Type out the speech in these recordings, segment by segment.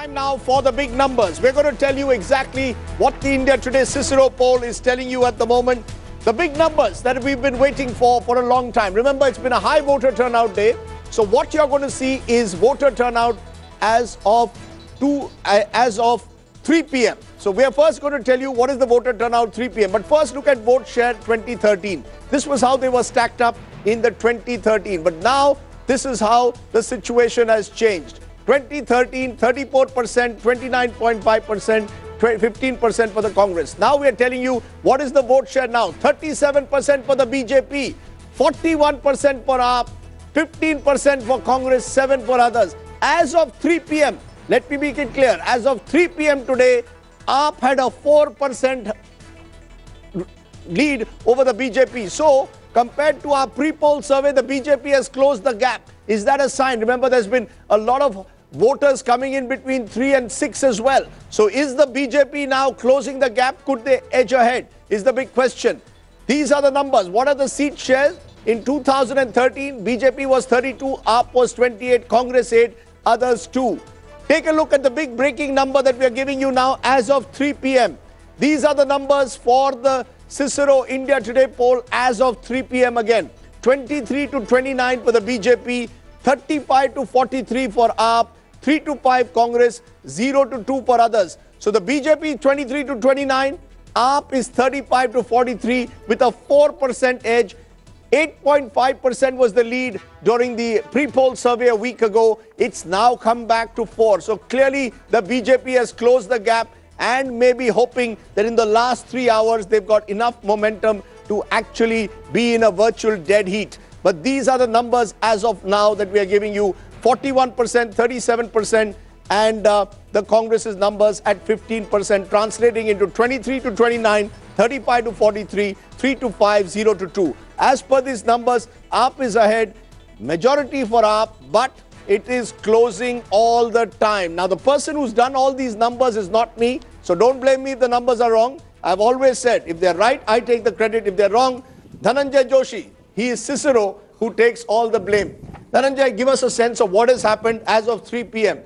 Time now for the big numbers. We're going to tell you exactly what the India Today Cicero poll is telling you at the moment. The big numbers that we've been waiting for a long time. Remember, it's been a high voter turnout day. So what you're going to see is voter turnout as of 3 p.m. So we are first going to tell you what is the voter turnout 3 p.m. But first look at vote share 2013. This was how they were stacked up in the 2013. But now this is how the situation has changed. 2013, 34%, 29.5%, 15% for the Congress. Now we are telling you what is the vote share now. 37% for the BJP, 41% for AAP, 15% for Congress, 7% for others. As of 3 p.m., let me make it clear, as of 3 p.m. today, AAP had a 4% lead over the BJP. So, compared to our pre-poll survey, the BJP has closed the gap. Is that a sign? Remember, there's been a lot of voters coming in between 3 and 6 as well. So is the BJP now closing the gap? Could they edge ahead? Is the big question. These are the numbers. What are the seat shares? In 2013, BJP was 32, AAP was 28, Congress 8, others 2. Take a look at the big breaking number that we are giving you now as of 3 p.m. These are the numbers for the Cicero India Today poll as of 3 p.m. again. 23 to 29 for the BJP, 35 to 43 for AAP, 3 to 5 Congress, 0 to 2 for others. So the BJP 23 to 29, AAP is 35 to 43 with a 4% edge. 8.5% was the lead during the pre-poll survey a week ago. It's now come back to 4. So clearly the BJP has closed the gap and may be hoping that in the last 3 hours they've got enough momentum to actually be in a virtual dead heat. But these are the numbers as of now that we are giving you. 41%, 37%, and the Congress's numbers at 15%, translating into 23 to 29, 35 to 43, 3 to 5, 0 to 2. As per these numbers, AAP is ahead, majority for AAP, but it is closing all the time. Now, the person who's done all these numbers is not me, so don't blame me if the numbers are wrong. I've always said, if they're right, I take the credit. If they're wrong, Dhananjay Joshi, he is Cicero, who takes all the blame. Dhananjay, give us a sense of what has happened as of 3 p.m.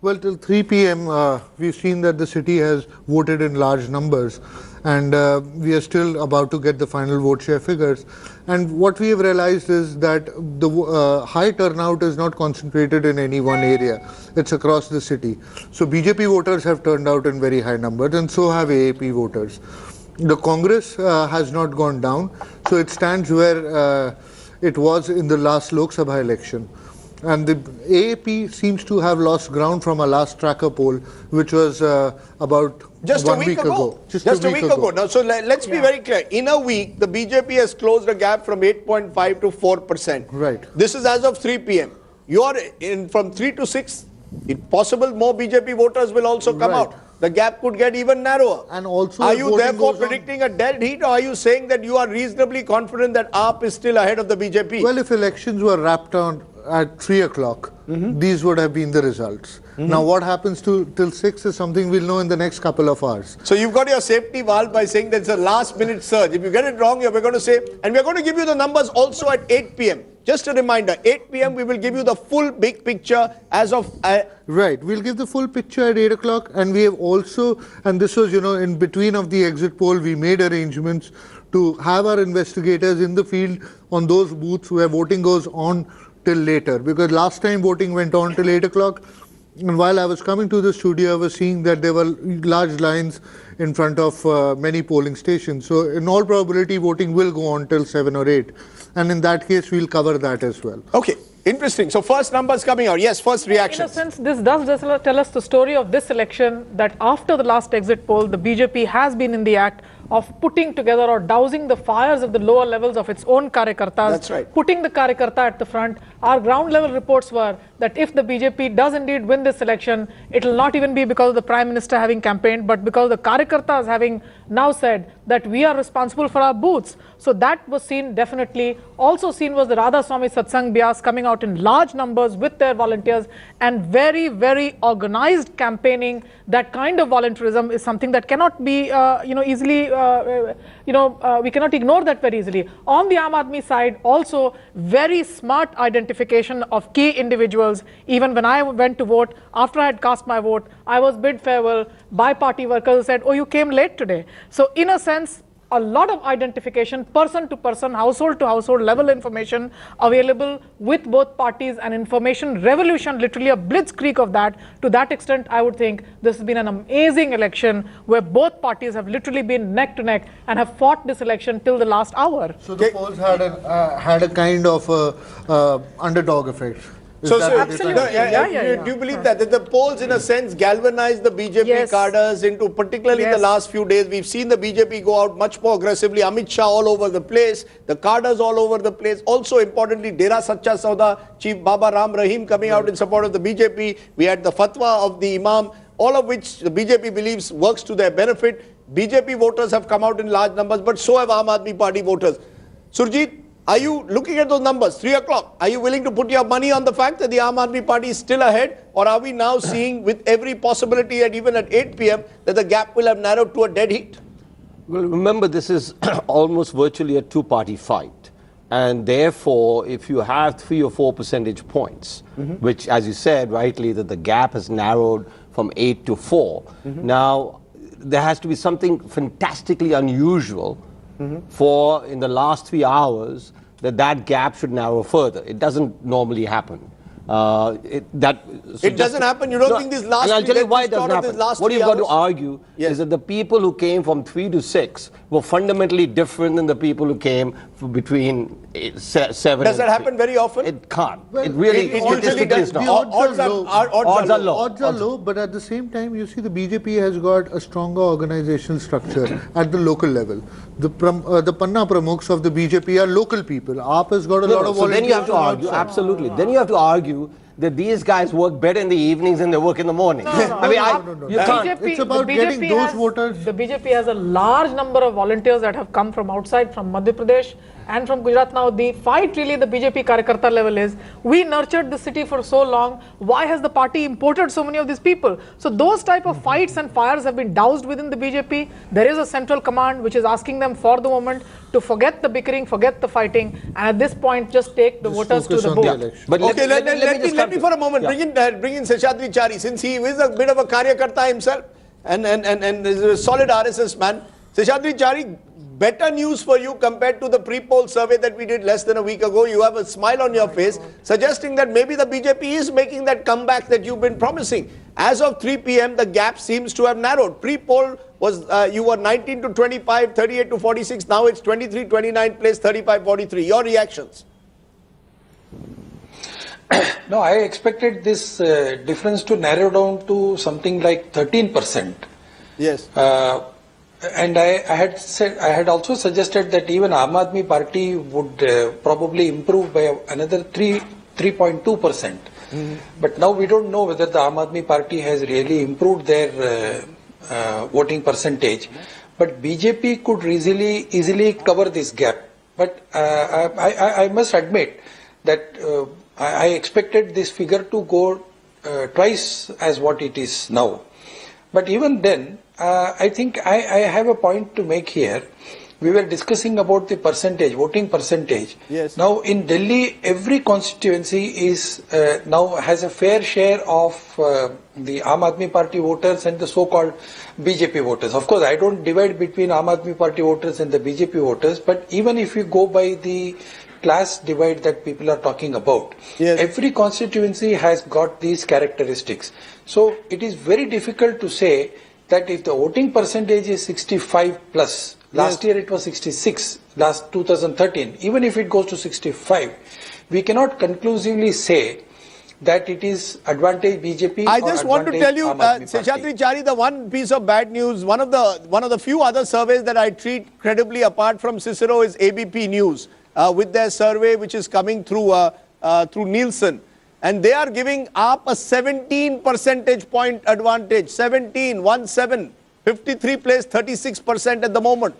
Well, till 3 p.m., we've seen that the city has voted in large numbers, and we are still about to get the final vote share figures. And what we have realized is that the high turnout is not concentrated in any one area. It's across the city. So BJP voters have turned out in very high numbers, and so have AAP voters. The Congress has not gone down, so it stands where it was in the last Lok Sabha election. And the AAP seems to have lost ground from a last tracker poll, which was about just 1 week ago. Just a week ago. Now, so let's be very clear. In a week, the BJP has closed a gap from 8.5 to 4%. Right. This is as of 3 p.m. You are in from 3 to 6. It's possible more BJP voters will also come out. The gap could get even narrower. And also, are you therefore predicting a dead heat, or are you saying that you are reasonably confident that AAP is still ahead of the BJP? Well, if elections were wrapped on at 3 o'clock, these would have been the results. Now, what happens till 6 is something we'll know in the next couple of hours. So you've got your safety valve by saying that it's a last-minute surge. If you get it wrong, we're going to say, and we're going to give you the numbers also at 8 p.m. Just a reminder, 8 p.m. we will give you the full big picture as of... Right, we'll give the full picture at 8 o'clock, and we have also, and this was, in between of the exit poll, we made arrangements to have our investigators in the field on those booths where voting goes on till later, because last time voting went on till 8 o'clock, and while I was coming to the studio, I was seeing that there were large lines in front of many polling stations. So in all probability, voting will go on till 7 or 8. And in that case, we'll cover that as well. Okay, interesting. So first numbers coming out. Yes, first reaction. In a sense, this does tell us the story of this election, that after the last exit poll, the BJP has been in the act of putting together or dousing the fires of the lower levels of its own Karyakartas. That's right. Putting the Karyakarta at the front. Our ground level reports were that if the BJP does indeed win this election, it will not even be because of the Prime Minister having campaigned, but because the Karyakartas having now said that we are responsible for our booths. So that was seen definitely. Also seen was the Radha Swami Satsang Byas coming out in large numbers with their volunteers, and very, very organized campaigning. That kind of volunteerism is something that cannot be, easily, we cannot ignore that very easily. On the Aam Aadmi side, also very smart identification of key individuals. Even when I went to vote, after I had cast my vote, I was bid farewell by party workers who said, "Oh, you came late today." So in a sense, a lot of identification, person to person, household to household level information available with both parties, and information revolution, literally a blitzkrieg of that. To that extent, I would think this has been an amazing election where both parties have literally been neck to neck and have fought this election till the last hour. So the polls had a kind of underdog effect. Absolutely. Do you believe that the polls, in a sense, galvanized the BJP cadres into, particularly in the last few days, we've seen the BJP go out much more aggressively, Amit Shah all over the place, the cadres all over the place. Also, importantly, Dera Sacha Sauda, Chief Baba Ram Rahim coming out in support of the BJP. We had the fatwa of the Imam, all of which the BJP believes works to their benefit. BJP voters have come out in large numbers, but so have Aam Aadmi Party voters. Surjit, are you looking at those numbers, 3 o'clock? Are you willing to put your money on the fact that the Aam Aadmi Party is still ahead? Or are we now seeing, with every possibility, and even at 8 p.m., that the gap will have narrowed to a dead heat? Well, remember, this is almost virtually a two-party fight. And therefore, if you have 3 or 4 percentage points, which, as you said rightly, that the gap has narrowed from 8 to 4, now there has to be something fantastically unusual for, in the last 3 hours, that gap should narrow further. It doesn't normally happen. It doesn't happen. You don't think this last? And I'll tell you why it doesn't happen. What you've got to argue is that the people who came from 3 to 6 were fundamentally different than the people who came between 7. Does that happen very often? It can't. Well, it really usually does. The odds are low. Odds are low. But at the same time, you see, the BJP has got a stronger organizational structure at the local level. The Panna Pramukhs of the BJP are local people. AAP has got a lot of volunteers. So then you have to argue, absolutely. Then you have to argue that these guys work better in the evenings than they work in the morning. No. You can't. It's about getting those voters. The BJP has a large number of volunteers that have come from outside, from Madhya Pradesh and from Gujarat. Now, the fight really the BJP Karyakarta level is, we nurtured the city for so long, why has the party imported so many of these people? So those type of fights and fires have been doused within the BJP. There is a central command which is asking them for the moment to forget the bickering, forget the fighting, and at this point just take the voters to the booth. But okay, let me for a moment bring in Seshadri Chari, since he is a bit of a Karyakarta himself and is a solid RSS man. Seshadri Chari, better news for you compared to the pre-poll survey that we did less than a week ago. You have a smile on your face, suggesting that maybe the BJP is making that comeback that you've been promising. As of 3 p.m., the gap seems to have narrowed. Pre-poll was, you were 19 to 25, 38 to 46. Now it's 23, 29 place, 35, 43. Your reactions? No, I expected this difference to narrow down to something like 13%. Yes. And I had also suggested that even Aam Aadmi Party would probably improve by another 3.2%. But now we don't know whether the Aam Aadmi Party has really improved their voting percentage. But BJP could easily cover this gap. But I must admit that I expected this figure to go twice as what it is now. But even then, I think I have a point to make here. We were discussing about the percentage, voting percentage. Yes. Now in Delhi, every constituency is now has a fair share of the Aam Aadmi Party voters and the so-called BJP voters. Of course, I don't divide between Aam Aadmi Party voters and the BJP voters, but even if you go by the class divide that people are talking about, every constituency has got these characteristics. So it is very difficult to say that if the voting percentage is 65 plus, last year it was 66, last 2013, even if it goes to 65, we cannot conclusively say that it is advantage BJP. I just want to tell you, Seshadri Chari, the one piece of bad news, one of the few other surveys that I treat credibly apart from Cicero is ABP News, with their survey which is coming through Nielsen. And they are giving AAP a 17 percentage point advantage. 17, 1-7, 53 place, 36% at the moment.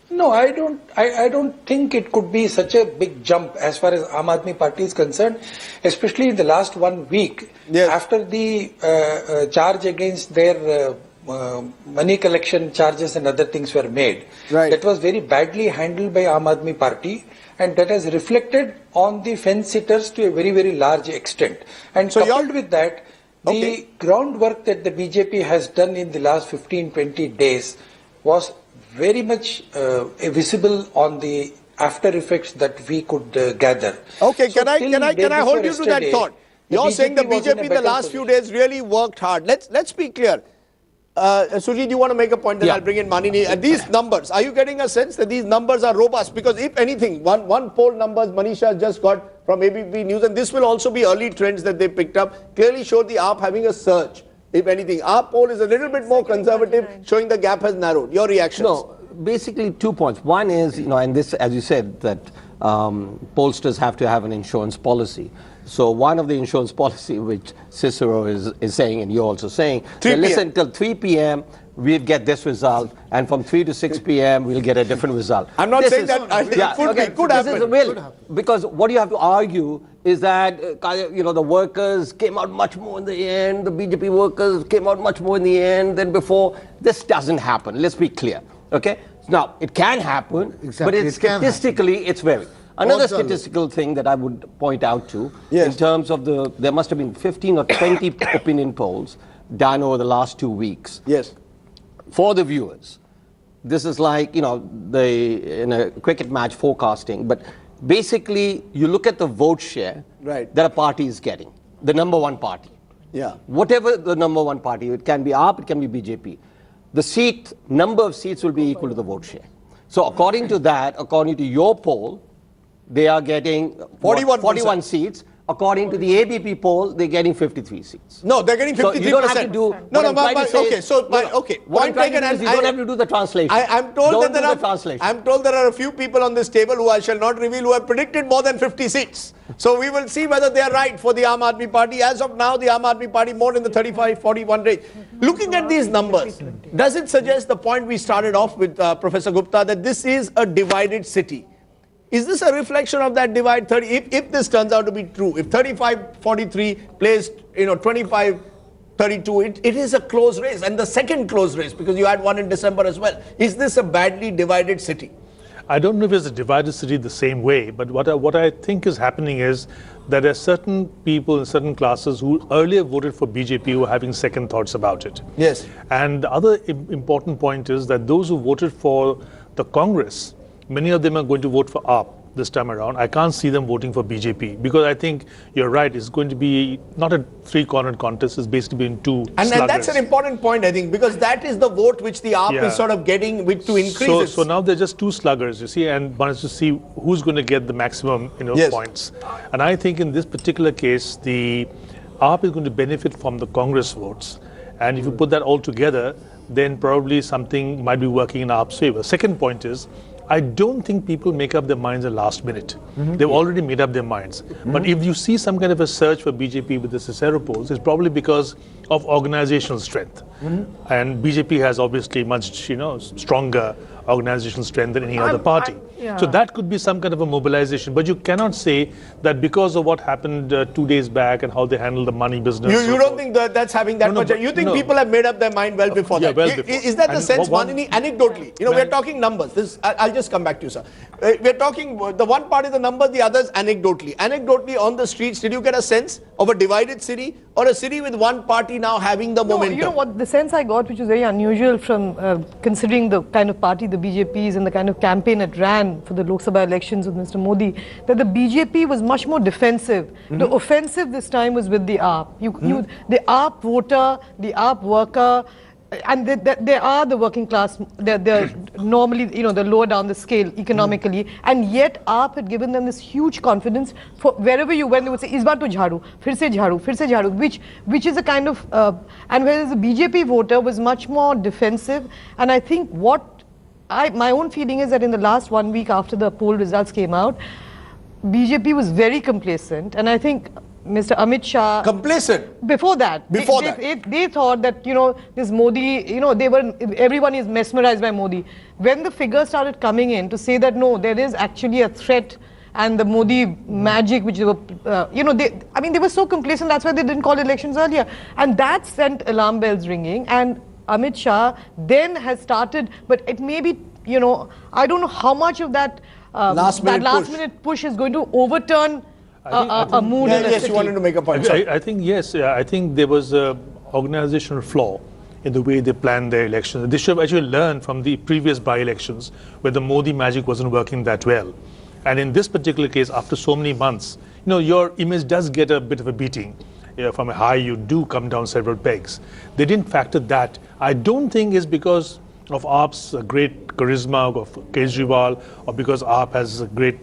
No, I don't. I don't think it could be such a big jump as far as Aam Aadmi Party is concerned, especially in the last 1 week after the charge against their money collection charges and other things were made. Right. That was very badly handled by Aam Aadmi Party, and that has reflected on the fence sitters to a very, very large extent. And so coupled with that, the groundwork that the BJP has done in the last 15-20 days was very much visible on the after effects that we could gather. Okay, so can I hold you to that thought? You're saying the BJP in the last few days really worked hard. Let's be clear. Sujit, you want to make a point, then I'll bring in Manini. These numbers, are you getting a sense that these numbers are robust? Because if anything, one poll numbers Manisha just got from ABP News, and this will also be early trends that they picked up, clearly showed the AAP having a surge. If anything, our poll is a little bit more conservative, showing the gap has narrowed. Your reactions? No, basically 2 points. One is, and this, as you said, that pollsters have to have an insurance policy. So one of the insurance policy which Cicero is saying, and you're also saying, listen, till 3 p.m. we'll get this result, and from 3 to 6 p.m. we'll get a different result. I'm not saying that it could happen. Because what you have to argue is that, the workers came out much more in the end, the BJP workers came out much more in the end than before. This doesn't happen, let's be clear, okay? Now, it can happen, but statistically, it's very. Another statistical thing that I would point out to, in terms of there must have been 15 or 20 opinion polls done over the last 2 weeks. Yes. For the viewers, this is like, in a cricket match forecasting, but basically you look at the vote share that a party is getting, the number one party. Yeah. Whatever the number one party, it can be AAP, it can be BJP. The number of seats will be equal to the vote share. So according to that, according to your poll, they are getting 41 seats. According to the ABP poll, they're getting 53 seats. No, they're getting 53%. So you don't have to do. Point taken. You don't have to do the translation. I'm told there are a few people on this table who I shall not reveal who have predicted more than 50 seats. So we will see whether they are right for the Aam Aadmi Party. As of now, the Aam Aadmi Party more in the 35-41 range. Looking at these numbers, does it suggest the point we started off with, Professor Gupta, that this is a divided city? Is this a reflection of that divide? If this turns out to be true, if 35-43 plays, 25-32, it is a close race, and the second close race, because you had one in December as well. Is this a badly divided city? I don't know if it's a divided city the same way, but what I think is happening is that there are certain people in certain classes who earlier voted for BJP who are having second thoughts about it. Yes. And the other important point is that those who voted for the Congress, many of them are going to vote for AAP this time around. I can't see them voting for BJP because I think you're right. It's going to be not a three-cornered contest. It's basically been two sluggers. And that's an important point, I think, because that is the vote which the AAP is sort of getting to increase. So now they're just two sluggers, you see, and one is to see who's going to get the maximum, points. And I think in this particular case, the AAP is going to benefit from the Congress votes. And if you put that all together, then probably something might be working in AAP's favor. Second point is, I don't think people make up their minds at the last minute. They've already made up their minds. But if you see some kind of a surge for BJP with the Cicero polls, it's probably because of organizational strength. And BJP has obviously much, stronger organizational strength than any other party. So that could be some kind of a mobilization. But you cannot say that because of what happened 2 days back and how they handled the money business. You don't think that's having that much? You think people have made up their mind well before that? Well before. Is that the sense, Manini, anecdotally? We're talking numbers. I'll just come back to you, sir. We're talking, the one part is the numbers, the other is anecdotally. Anecdotally on the streets, did you get a sense of a divided city or a city with one party now having the momentum? You know what, the sense I got, which is very unusual from considering the kind of party the BJP is and the kind of campaign it ran for the Lok Sabha elections with Mr. Modi, that the BJP was much more defensive. The offensive this time was with the AAP. The AAP voter, the AAP worker, and they are the working class, they're normally, the lower down the scale economically, and yet AAP had given them this huge confidence. For wherever you went, they would say, "Is baar to jharu, fir se jharu," which is a kind of, and whereas the BJP voter was much more defensive. And I think my own feeling is that in the last 1 week after the poll results came out, BJP was very complacent, and I think Mr. Amit Shah. Complacent. Before that. They thought that, you know, this Modi, you know, everyone is mesmerized by Modi. When the figures started coming in to say that, no, there is actually a threat and the Modi magic, which they were, you know, they were so complacent, that's why they didn't call elections earlier. And that sent alarm bells ringing. And Amit Shah then has started, but it may be, you know, I don't know how much of that last minute push is going to overturn a mood in the yes, city. you wanted to make a point. I think, yes, I think there was an organizational flaw in the way they planned their elections. They should have actually learned from the previous by-elections where the Modi magic wasn't working that well. And in this particular case, after so many months, you know, your image does get a bit of a beating. You know, from a high, you do come down several pegs. They didn't factor that. I don't think it's because of AAP's great charisma of Kejriwal or because AAP has a great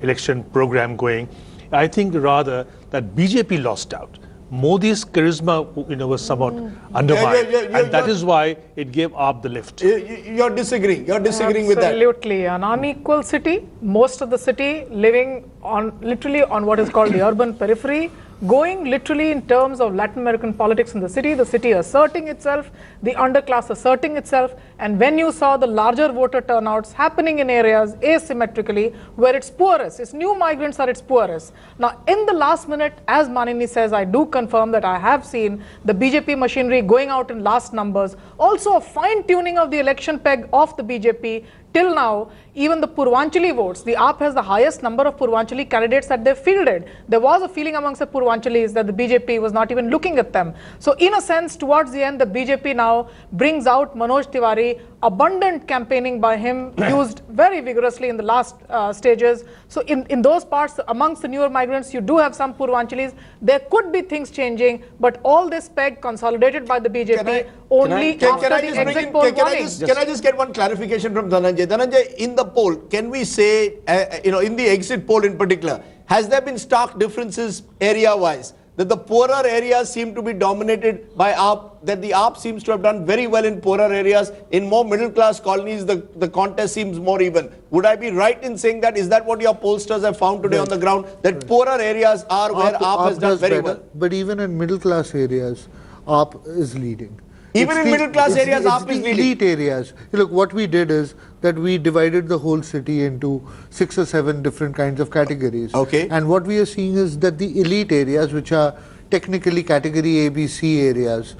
election program going. I think rather that BJP lost out. Modi's charisma, you know, was somewhat undermined, and that is why it gave AAP the lift. You're disagreeing. You're disagreeing with that. Absolutely, an unequal city. Most of the city living on literally on what is called the urban periphery. Going literally in terms of Latin American politics in the city asserting itself, the underclass asserting itself, and when you saw the larger voter turnouts happening in areas asymmetrically where it's poorest, its new migrants are its poorest. Now, in the last minute, as Manini says, I do confirm that I have seen the BJP machinery going out in last numbers, also a fine-tuning of the election peg of the BJP. Till now, even the Purvanchali votes, the AAP has the highest number of Purvanchali candidates that they fielded. There was a feeling amongst the Purvanchalis that the BJP was not even looking at them. So in a sense, towards the end, the BJP now brings out Manoj Tiwari, abundant campaigning by him, used very vigorously in the last stages. So in those parts, amongst the newer migrants, you do have some Purvanchalis. There could be things changing, but all this peg consolidated by the BJP only after the exit poll warning. Can I just get one clarification from Dhananjay? Dhananjay, in the poll, can we say, you know, in the exit poll in particular, has there been stark differences area-wise? That the poorer areas seem to be dominated by AAP, that the AAP seems to have done very well in poorer areas. In more middle-class colonies, the contest seems more even. Would I be right in saying that? Is that what your pollsters have found today on the ground? That poorer areas are where AAP has done very well? But even in middle-class areas, AAP is leading. Even in middle-class areas, AAP is leading. Elite areas. Look, what we did is that we divided the whole city into 6 or 7 different kinds of categories. Okay. And what we are seeing is that the elite areas, which are technically category A, B, C areas,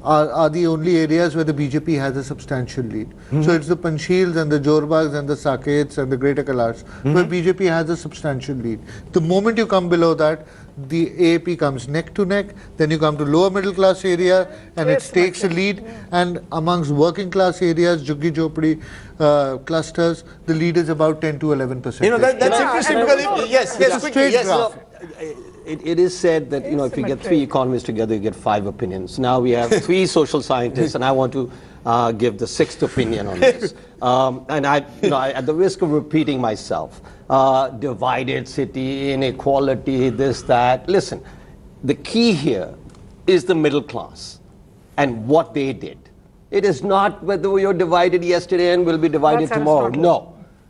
are the only areas where the BJP has a substantial lead. So it's the Panchshils and the Jorbags and the Sakets and the Greater Kalars where BJP has a substantial lead. The moment you come below that, the AAP comes neck to neck, then you come to lower middle class area and it takes a lead, and amongst working class areas, Juggi Jhopdi clusters, the lead is about 10 to 11%. You know, that's interesting because, yes, quickly, yes. It is said that, you know, if you get 3 economists together, you get 5 opinions. Now we have 3 social scientists, and I want to give the 6th opinion on this. And at the risk of repeating myself, divided city, inequality, this, that. Listen, the key here is the middle class and what they did. It is not whether we were divided yesterday and will be divided tomorrow. No.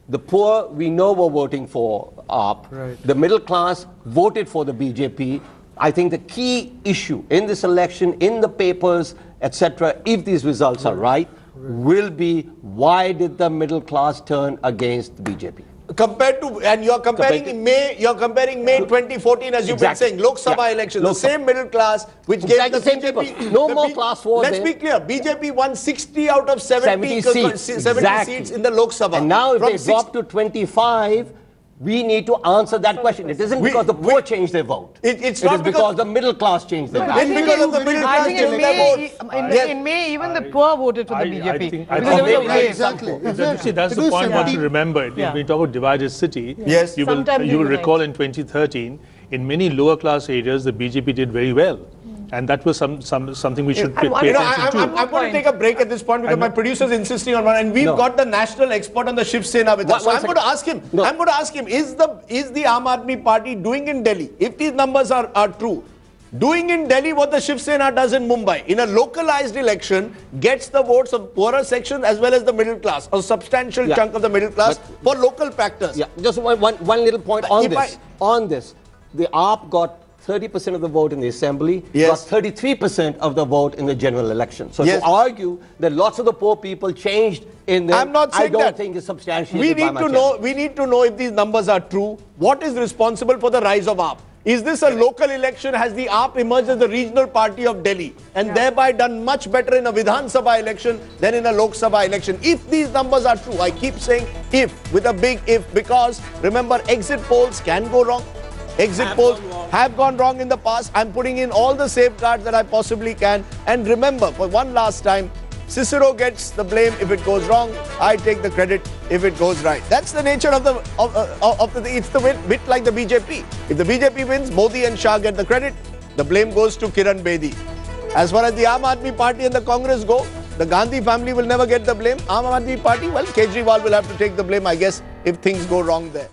The poor, we know, were voting for AAP. Right. The middle class voted for the BJP. I think the key issue in this election, in the papers, etc., if these results are right, will be why did the middle class turn against the BJP? Compared to, and you're comparing May 2014, as you've been saying, Lok Sabha elections, the same middle class which gave the same BJP. No more class war. Let's be clear, BJP won 60 out of 70 seats in the Lok Sabha. And now if they drop to 25, we need to answer that question. It isn't because the poor changed their vote. It's not because the middle class changed their vote. It's because of the middle class changed their vote. In May, even the poor voted for the BJP. Exactly. See, that's the point one to remember. When you talk about divided city, yes, you will recall in 2013, in many lower class areas, the BJP did very well. And that was something we should pay attention to. I'm going to take a break at this point because my producer is insisting on one, and we've got the national expert on the Shiv Sena with us. So I'm going to ask him. I'm going to ask him: Is the Aam Aadmi Party doing in Delhi, if these numbers are true, doing in Delhi what the Shiv Sena does in Mumbai in a localized election, gets the votes of poorer sections as well as the middle class, a substantial chunk of the middle class for local factors? Yeah, just one little point on this. The AAP got 30% of the vote in the assembly, Yes. got 33% of the vote in the general election. So Yes. to argue that lots of the poor people changed in the, I'm not saying I don't that. think is substantiated We by need much to know. evidence. We need to know if these numbers are true. What is responsible for the rise of AAP? Is this a local election? Has the AAP emerged as the regional party of Delhi and thereby done much better in a Vidhan Sabha election than in a Lok Sabha election? If these numbers are true, I keep saying if, with a big if, because remember, exit polls can go wrong. Exit polls have gone wrong in the past. I'm putting in all the safeguards that I possibly can. And remember, for one last time, Cicero gets the blame if it goes wrong. I take the credit if it goes right. That's the nature of the it's the bit like the BJP. If the BJP wins, Modi and Shah get the credit. The blame goes to Kiran Bedi. As far as the Aam Aadmi Party and the Congress go, the Gandhi family will never get the blame. Aam Aadmi Party, well, Kejriwal will have to take the blame, I guess, if things go wrong there.